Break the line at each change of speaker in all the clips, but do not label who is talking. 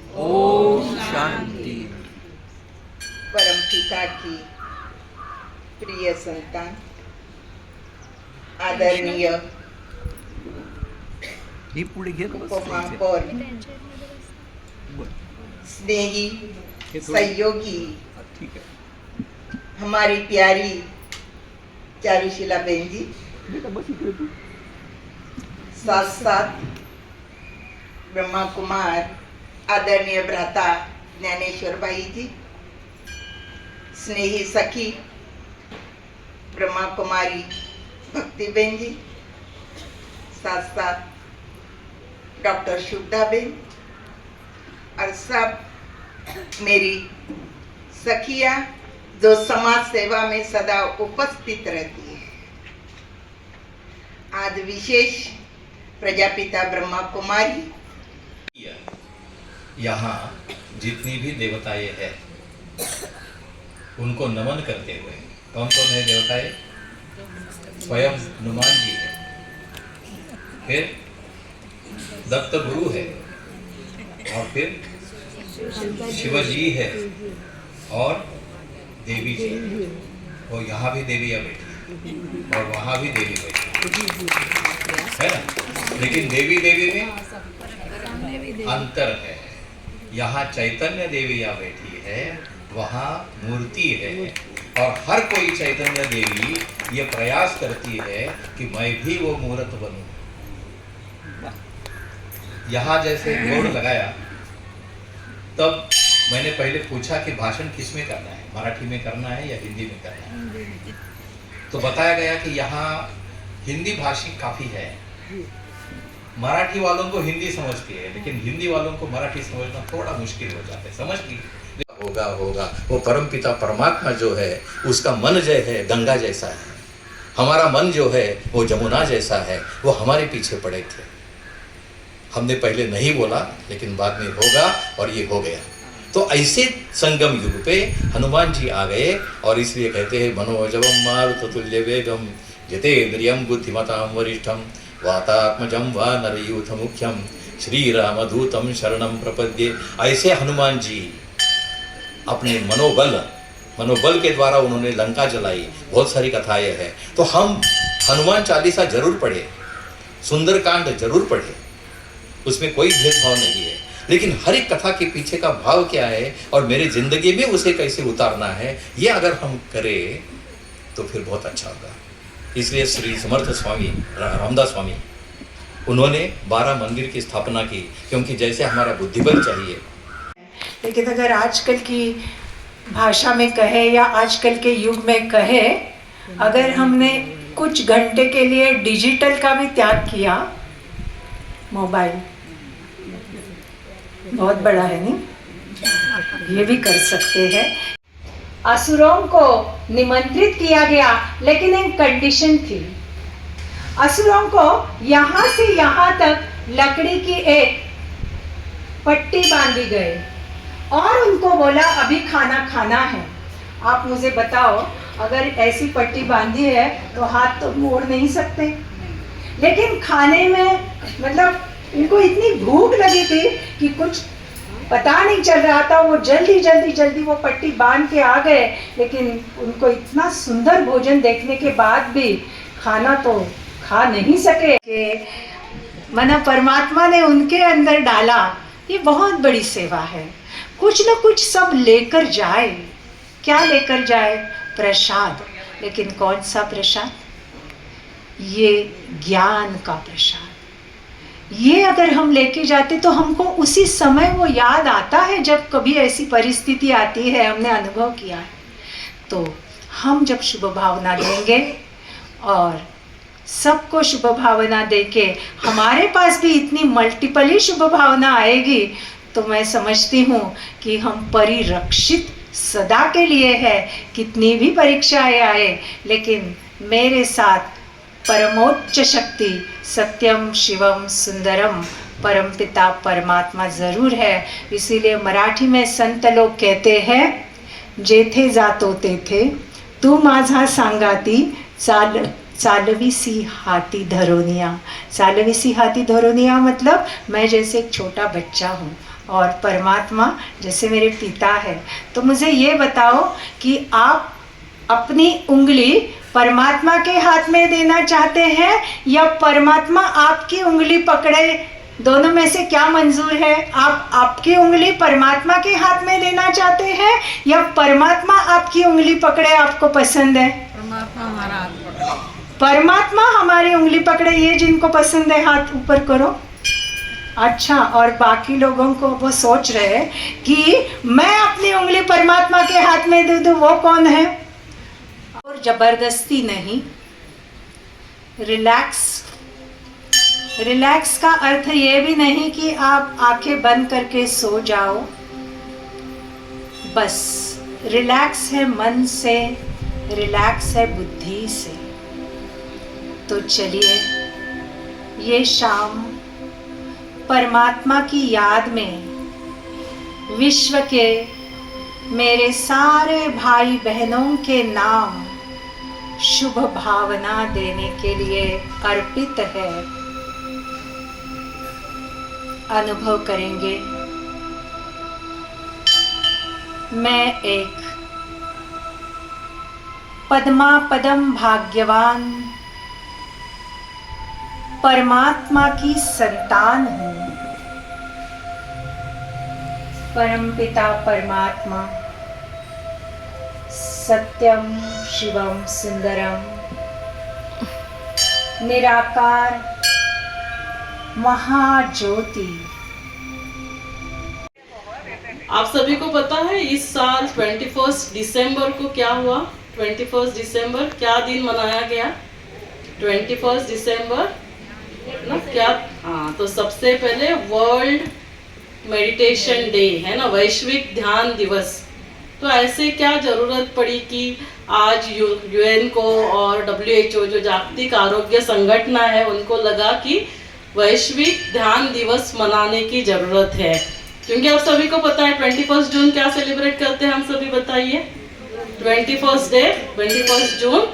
ओम शांति।
परम पिता की प्रिय संतान, आदरणीय
ही पुढे घेत बस
उपमहापौर,
बरं.
स्नेही
हे थोडं-
सहयोगी,
ठीक आहे.
हमारी प्यारी चारुशीला बहन जी,
बेटा बस इकडे तू.
साथ साथ ब्रह्मा कुमार, आदरणीय भ्राता ज्ञानेश्वर भाई जी, स्नेही सखी ब्रह्मा कुमारी भक्ति बहन जी, साथ साथ डॉक्टर शुभदा बहन और सब मेरी सखियां जो समाज सेवा में सदा उपस्थित रहती है। आज विशेष प्रजापिता ब्रह्मा कुमारी,
यहाँ जितनी भी देवताएं हैं उनको नमन करते हुए, कौन कौन है देवताएं? स्वयं हनुमान जी है, फिर दत्त गुरु है, और फिर शिवजी है, और देवी जी वो यहाँ भी देवियाँ बैठी और वहाँ भी देवी बैठी है ना। लेकिन देवी में अंतर है। यहाँ चैतन्य देवियाँ बैठी है, वहाँ मूर्ति है, और हर कोई चैतन्य देवी ये प्रयास करती है कि मैं भी वो मूर्त बनूं। यहाँ जैसे बोर्ड लगाया तब मैंने पहले पूछा कि भाषण किस में करना है, मराठी में करना है या हिंदी में करना है। तो बताया गया कि यहाँ हिंदी भाषी काफ़ी है, मराठी वालों को हिंदी समझती है, लेकिन हिंदी वालों को मराठी समझना थोड़ा मुश्किल हो जाता है। समझ लीजिए होगा वो परमपिता परमात्मा जो है उसका मन जो है गंगा जैसा है, हमारा मन जो है वो जमुना जैसा है। वो हमारे पीछे पड़े थे, हमने पहले नहीं बोला लेकिन बाद में होगा, और ये हो गया। तो ऐसे संगम युग पे हनुमान जी आ गए, और इसलिए कहते हैं मनोजवम मारुततुल्य वेगम जितेन्द्रियम बुद्धिमताम वरिष्ठम वातात्मजम व नरयूथ मुख्यम श्री रामदूतम शरणम प्रपद्ये। ऐसे हनुमान जी अपने मनोबल के द्वारा उन्होंने लंका जलाई। बहुत सारी कथाएं हैं, तो हम हनुमान चालीसा जरूर पढ़े, सुंदरकांड जरूर पढ़े, उसमें कोई भेदभाव नहीं है। लेकिन हर एक कथा के पीछे का भाव क्या है और मेरे जिंदगी में उसे कैसे उतारना है, ये अगर हम करें तो फिर बहुत अच्छा होगा। इसलिए श्री समर्थ स्वामी रामदास स्वामी उन्होंने 12 मंदिर की स्थापना की, क्योंकि जैसे हमारा बुद्धिबल चाहिए।
लेकिन अगर आजकल की भाषा में कहे या आजकल के युग में कहे, अगर हमने कुछ घंटे के लिए डिजिटल का भी त्याग किया, मोबाइल बहुत बड़ा है नहीं, ये भी कर सकते हैं। असुरों को निमंत्रित किया गया, लेकिन एक कंडीशन थी। असुरों को यहाँ से यहाँ तक लकड़ी की एक पट्टी बांधी गई और उनको बोला अभी खाना खाना है। आप मुझे बताओ, अगर ऐसी पट्टी बांधी है तो हाथ तो मोड़ नहीं सकते, लेकिन खाने में मतलब उनको इतनी भूख लगी थी कि कुछ पता नहीं चल रहा था। वो जल्दी वो पट्टी बांध के आ गए, लेकिन उनको इतना सुंदर भोजन देखने के बाद भी खाना तो खा नहीं सके कि मना परमात्मा ने उनके अंदर डाला। ये बहुत बड़ी सेवा है। कुछ न कुछ सब लेकर जाए। क्या लेकर जाए? प्रसाद। लेकिन कौन सा प्रसाद? ये ज्ञान का प्रसाद। ये अगर हम लेके जाते तो हमको उसी समय वो याद आता है जब कभी ऐसी परिस्थिति आती है, हमने अनुभव किया है। तो हम जब शुभ भावना देंगे और सबको शुभ भावना देके हमारे पास भी इतनी मल्टीपल ही शुभ भावना आएगी, तो मैं समझती हूँ कि हम परिरक्षित सदा के लिए है। कितनी भी परीक्षाएं आए, लेकिन मेरे साथ परमोच्च शक्ति सत्यम शिवम सुंदरम परमपिता परमात्मा ज़रूर है। इसीलिए मराठी में संत लोग कहते हैं, जेथे जातो तेथे तू माझा सांगाती चालवीसी हाथी धरोनिया। चालवीसी हाथी धरोनिया मतलब मैं जैसे एक छोटा बच्चा हूँ, और परमात्मा जैसे मेरे पिता है। तो मुझे ये बताओ कि आप अपनी उंगली परमात्मा के हाथ में देना चाहते हैं या परमात्मा आपकी उंगली पकड़े, दोनों में से क्या मंजूर है? आप आपकी उंगली परमात्मा के हाथ में देना चाहते हैं या परमात्मा आपकी उंगली पकड़े आपको पसंद है?
परमात्मा हमारा हाथ पकड़े।
परमात्मा हमारी उंगली पकड़े, ये जिनको पसंद है हाथ ऊपर करो। अच्छा, और बाकी लोगों को वो सोच रहे हैं कि मैं अपनी उंगली परमात्मा के हाथ में दे दूं, वो कौन है? और जबरदस्ती नहीं, रिलैक्स। रिलैक्स का अर्थ ये भी नहीं कि आप आंखें बंद करके सो जाओ, बस रिलैक्स है मन से, रिलैक्स है बुद्धि से। तो चलिए ये शाम परमात्मा की याद में विश्व के मेरे सारे भाई बहनों के नाम शुभ भावना देने के लिए अर्पित है। अनुभव करेंगे मैं एक पद्मा पदम भाग्यवान परमात्मा की संतान हूँ। परमपिता परमात्मा सत्यम शिवम सुंदरम निराकार महाज्योति।
आप सभी को पता है इस साल 21 दिसंबर को क्या हुआ? 21 दिसंबर क्या दिन मनाया गया? 21 दिसंबर ना क्या? हाँ, तो सबसे पहले वर्ल्ड मेडिटेशन डे है ना, वैश्विक ध्यान दिवस। तो ऐसे क्या जरूरत पड़ी कि आज यूएन को और WHO जो जागतिक आरोग्य संगठन है उनको लगा कि वैश्विक ध्यान दिवस मनाने की जरूरत है। क्योंकि आप सभी को पता है 21 जून क्या सेलिब्रेट करते हैं हम सभी, बताइए? 21 जून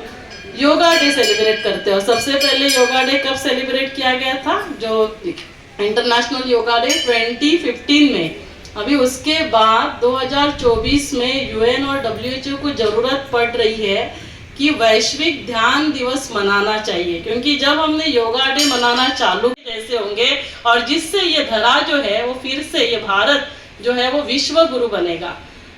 योगा डे सेलिब्रेट करते हैं। और सबसे पहले योगा डे कब सेलिब्रेट किया गया था? जो इंटरनेशनल योगा डे 2015 में। अभी उसके बाद 2024 में यूएन और WHO को जरूरत पड़ रही है कि वैश्विक ध्यान दिवस मनाना चाहिए। क्योंकि जब हमने योगा डे मनाना चालू जैसे होंगे और जिससे ये धरा जो है वो फिर से ये भारत जो है वो विश्व गुरु बनेगा।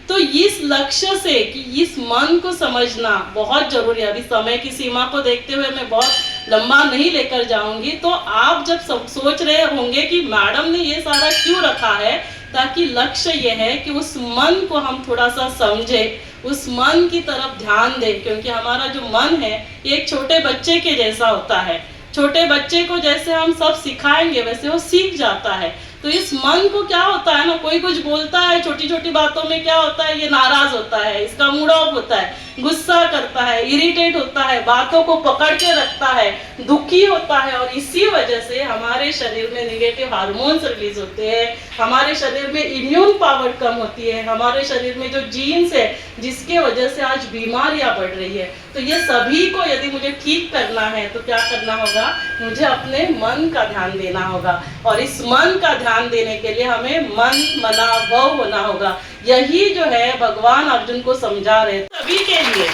तो इस लक्ष्य से कि इस मन को समझना बहुत जरूरी है। अभी समय की सीमा को देखते हुए मैं बहुत लंबा नहीं लेकर जाऊंगी। तो आप जब सोच रहे होंगे कि मैडम ने ये सारा क्यों रखा है, ताकि लक्ष्य ये है कि उस मन को हम थोड़ा सा समझे, उस मन की तरफ ध्यान दें। क्योंकि हमारा जो मन है ये एक छोटे बच्चे के जैसा होता है। छोटे बच्चे को जैसे हम सब सिखाएंगे वैसे वो सीख जाता है। तो इस मन को क्या होता है ना, कोई कुछ बोलता है छोटी छोटी बातों में, क्या होता है ये नाराज होता है, इसका मूड ऑफ होता है, गुस्सा करता है, इरिटेट होता है, बातों को पकड़ के रखता है, दुखी होता है। और इसी वजह से हमारे शरीर में नेगेटिव हार्मोन्स रिलीज होते हैं, हमारे शरीर में इम्यून पावर कम होती है, हमारे शरीर में जो जीन्स है जिसके वजह से आज बीमारियां बढ़ रही है। तो ये सभी को यदि मुझे ठीक करना है तो क्या करना होगा? मुझे अपने मन का ध्यान देना होगा। और इस मन का ध्यान देने के लिए हमें मन मना भव होना होगा। यही जो है भगवान अर्जुन को समझा रहे सभी के लिए।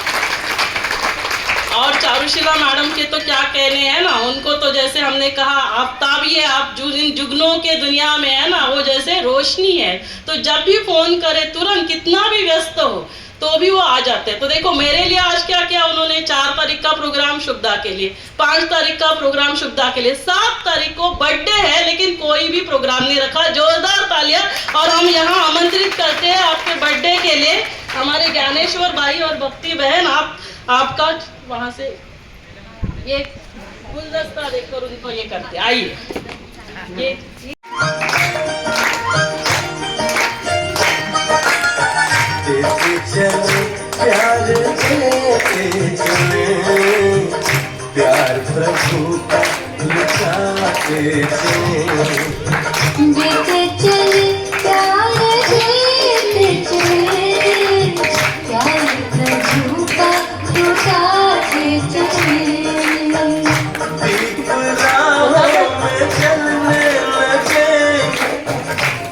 और चारुशिला मैडम के तो क्या कहने हैं ना, उनको तो जैसे हमने कहा आफ्ताब ही है, आप इन जुगनों के दुनिया में है ना वो जैसे रोशनी है। तो जब भी फोन करे तुरंत, कितना भी व्यस्त हो तो भी वो आ जाते हैं। तो देखो मेरे लिए आज क्या किया उन्होंने, 4 तारीख का प्रोग्राम शुभदा के लिए, 5 तारीख का प्रोग्राम शुभदा के लिए, 7 तारीख को बर्थडे है लेकिन कोई भी प्रोग्राम नहीं रखा। जोरदार तालियां। और हम यहाँ आमंत्रित करते हैं आपके बर्थडे के लिए हमारे ज्ञानेश्वर भाई और भक्ति बहन, आपका वहां से ये गुलदस्ता देखकर उनको ये करते। आइए ये
चले प्यार देते चले, प्यार प्रभु का लुटाते चले,
देते चले प्यार देते चले, प्यार प्रभु का लुटाते चले।
दीप राहों में जलने लगे,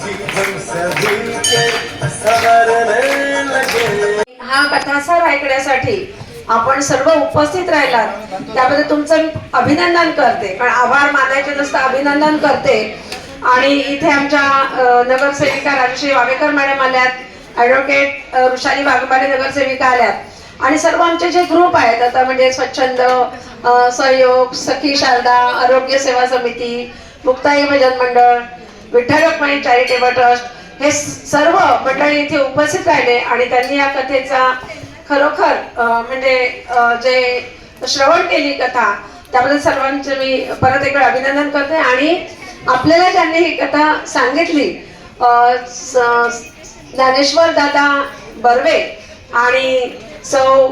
जीवन सभी के संवरने लगे।
हा कथासार ऐकण्यासाठी आपण सर्व उपस्थित राहिलात त्याबद्दल तुमचं अभिनंदन करते. कारण आभार मानायचे नसतं, अभिनंदन करते. आणि इथे आमच्या नगरसेविका राजश्री वावेकर मॅडम आल्यात, ॲडव्होकेट ऋषाली वाघमारे नगरसेविका आल्यात आणि सर्व आमचे जे ग्रुप आहेत आता म्हणजे स्वच्छंद, सहयोग, सखी शारदा, आरोग्य सेवा समिती, मुक्ताई भजन मंडळ, विठ्ठल रुक्मिणी चॅरिटेबल ट्रस्ट, हे सर्व मंडळी इथे उपस्थित राहिले आणि त्यांनी या कथेचा खरोखर म्हणजे जे श्रवण केली कथा त्याबद्दल सर्वांचे मी परत एकदा अभिनंदन करते. आणि आपल्याला ज्यांनी ही कथा सांगितली ज्ञानेश्वर दादा बर्वे आणि सौ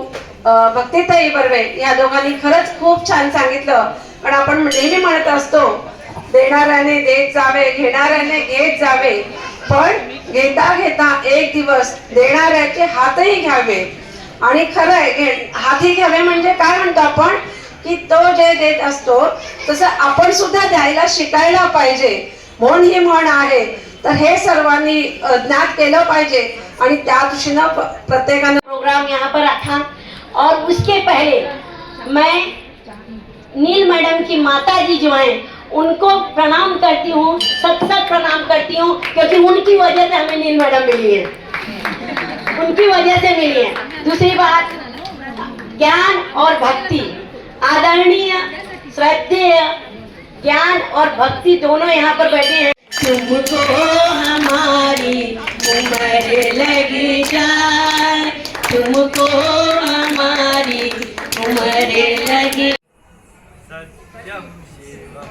भक्तिताई बर्वे या दोघांनी खरंच खूप छान सांगितलं. कारण आपण नेहमी म्हणत असतो देणाऱ्याने देत जावे, घेणाऱ्याने घेत जावे, पण घेता घेता एक दिवस देणाऱ्याचे हातही घ्यावे. आणि खरं आहे हाती घ्यावे म्हणजे काय म्हणतो आपण की तो जे देत असतो तसं आपण सुद्धा द्यायला शिकायला पाहिजे म्हणून ही म्हण आहे. तर हे सर्वांनी ज्ञात केलं पाहिजे आणि त्या दृष्टीनं प्रत्येकानं
प्रोग्राम यहाँ पर रखा. और उसके पहले मैं नील मैडम की माता जी जो हैं उनको प्रणाम करती हूँ, सत प्रणाम करती हूँ, क्योंकि उनकी वजह से हमें नील मैडम मिली है, उनकी वजह से मिली है. दूसरी बात, ज्ञान और भक्ति, आदरणीय श्रद्धेय ज्ञान और भक्ति दोनों यहाँ पर बैठे हैं. तुमको हमारी उम्र लग जाए, तुमको हमारी उम्र लगी.
सत्यम शिवम